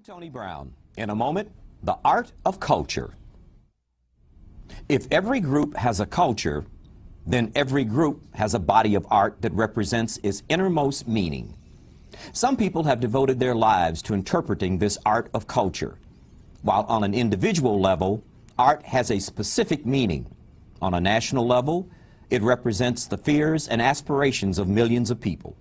I'm Tony Brown. In a moment, the art of culture. If every group has a culture, then every group has a body of art that represents its innermost meaning. Some people have devoted their lives to interpreting this art of culture. While on an individual level, art has a specific meaning. On a national level, it represents the fears and aspirations of millions of people.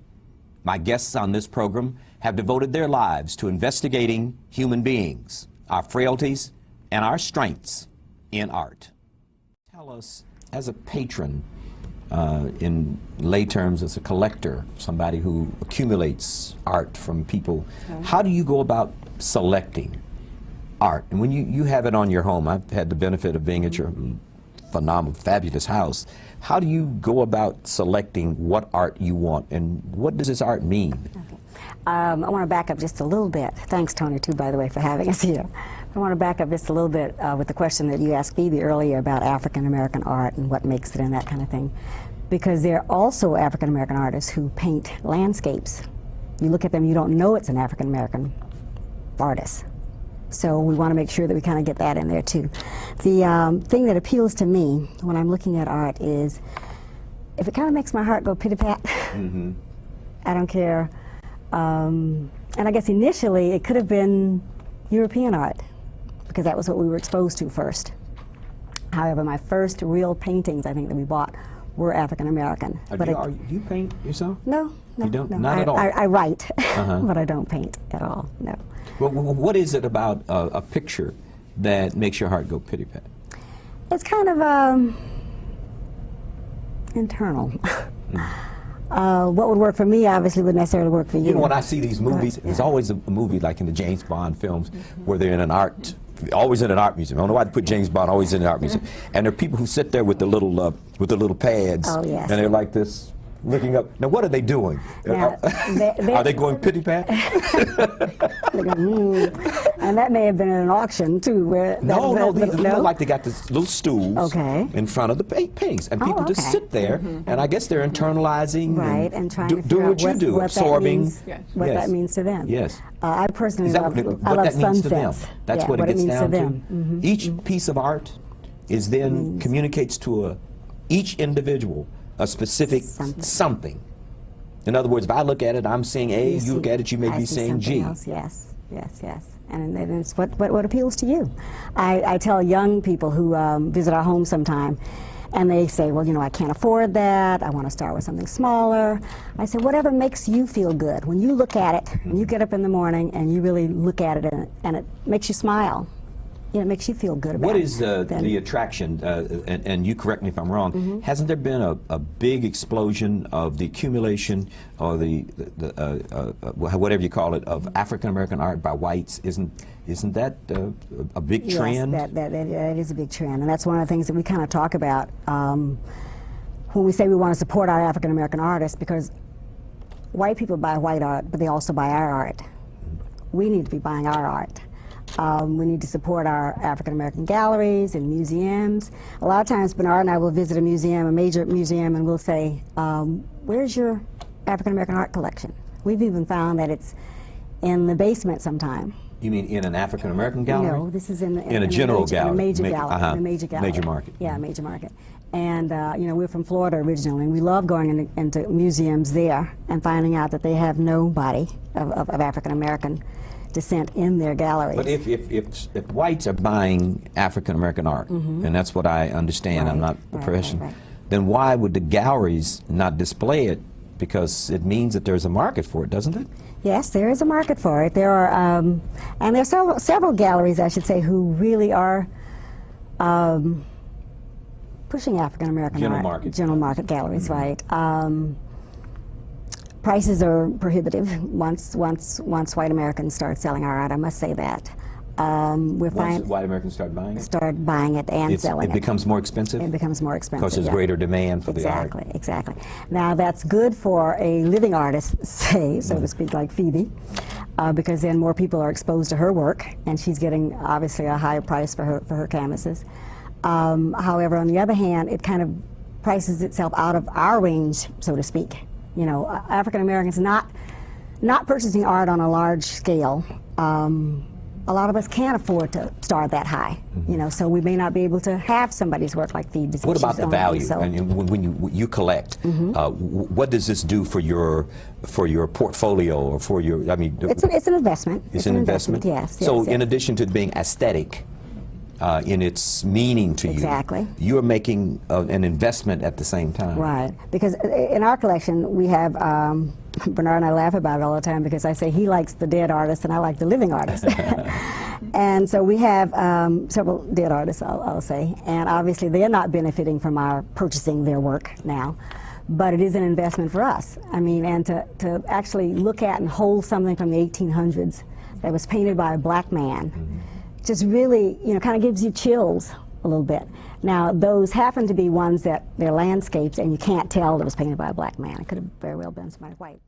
My guests on this program have devoted their lives to investigating human beings, our frailties, and our strengths in art. Tell us, as a patron, in lay terms, as a collector, somebody who accumulates art from people, how do you go about selecting art? And when you have it on your home, I've had the benefit of being at your phenomenal, fabulous house. How do you go about selecting what art you want, and what does this art mean? Okay. I want to back up just a little bit. Thanks, Tony, too, by the way, for having us here. I want to back up just a little bit with the question that you asked Phoebe earlier about African-American art and what makes it and that kind of thing. Because there are also African-American artists who paint landscapes. You look at them, you don't know it's an African-American artist. So we want to make sure that we kind of get that in there too. The thing that appeals to me when I'm looking at art is if it kind of makes my heart go pity-pat. I don't care. And I guess initially it could have been European art because that was what we were exposed to first. However, my first real paintings I think that we bought were African-American. Do you paint yourself? No, no, you don't? No. Not at all? I write, but I don't paint at all, no. Well, what is it about a picture that makes your heart go pity-pat? It's kind of internal. What would work for me obviously wouldn't necessarily work for you. You know, when I see these movies, there's always a movie like in the James Bond films where they're in an art, always in an art museum. I don't know why they put James Bond always in an art museum. And there are people who sit there with the little pads, yes. and they're like this, looking up. Now, what are they doing? Now, are they going pity-pat? And that may have been an auction too. Where no, they look like they got this little stools in front of the paintings, and people just sit there, and I guess they're internalizing, and trying to do what you do, absorbing what that means to them. Yes. I personally love sunsets. That's what it gets down to. Them. Each piece of art is then communicates to each individual a specific something. In other words, if I look at it, I'm seeing A, you look at it, you may be seeing G. Else. Yes, yes, yes. And it's what appeals to you. I tell young people who visit our home sometime, and they say, well, you know, I can't afford that, I want to start with something smaller. I say, whatever makes you feel good. When you look at it, when you get up in the morning and you really look at it and it makes you smile, you know, it makes you feel good about it. What is the attraction, and you correct me if I'm wrong, hasn't there been a big explosion of the accumulation or the whatever you call it, of African-American art by whites? Isn't that a big trend? Yes, that is a big trend, and that's one of the things that we kind of talk about when we say we want to support our African-American artists, because white people buy white art, but they also buy our art. We need to be buying our art. We need to support our African-American galleries and museums. A lot of times Bernard and I will visit a museum, a major museum, and we'll say, where's your African-American art collection? We've even found that it's in the basement sometime. You mean in an African-American gallery? No, this is in a general gallery. In a major gallery. In a major gallery. Major market. Yeah, major market. And you know, we're from Florida originally, and we love going into museums there and finding out that they have nobody of African-American descent in their galleries. But if whites are buying African-American art, and that's what I understand, I'm not a professional, then why would the galleries not display it? Because it means that there's a market for it, doesn't it? Yes, there is a market for it. There are, and there are several galleries, I should say, who really are pushing African-American art. General market galleries, right. Prices are prohibitive once white Americans start selling our art. I must say that. Once white Americans start buying it? And selling it. It becomes more expensive? It becomes more expensive. Because there's greater demand for the art. Exactly. Now that's good for a living artist, say, so to speak, like Phoebe, because then more people are exposed to her work, and she's getting obviously a higher price for her canvases. However, on the other hand, it kind of prices itself out of our range, so to speak. You know, African Americans not purchasing art on a large scale a lot of us can't afford to start that high, you know, so we may not be able to have somebody's work like Feed Disease. What about the value? So, And when you collect, what does this do for your portfolio or for your? I mean, it's an investment. It's an investment. Yes. So yes. in addition to being aesthetic in its meaning to Exactly. you are making an investment at the same time. Right, because in our collection we have, Bernard and I laugh about it all the time because I say he likes the dead artists and I like the living artists. And so we have several dead artists, I'll say, and obviously they're not benefiting from our purchasing their work now, but it is an investment for us. I mean, and to actually look at and hold something from the 1800s that was painted by a black man, just really, you know, kind of gives you chills a little bit. Now, those happen to be ones that they're landscapes, and you can't tell it was painted by a black man. It could have very well been somebody white.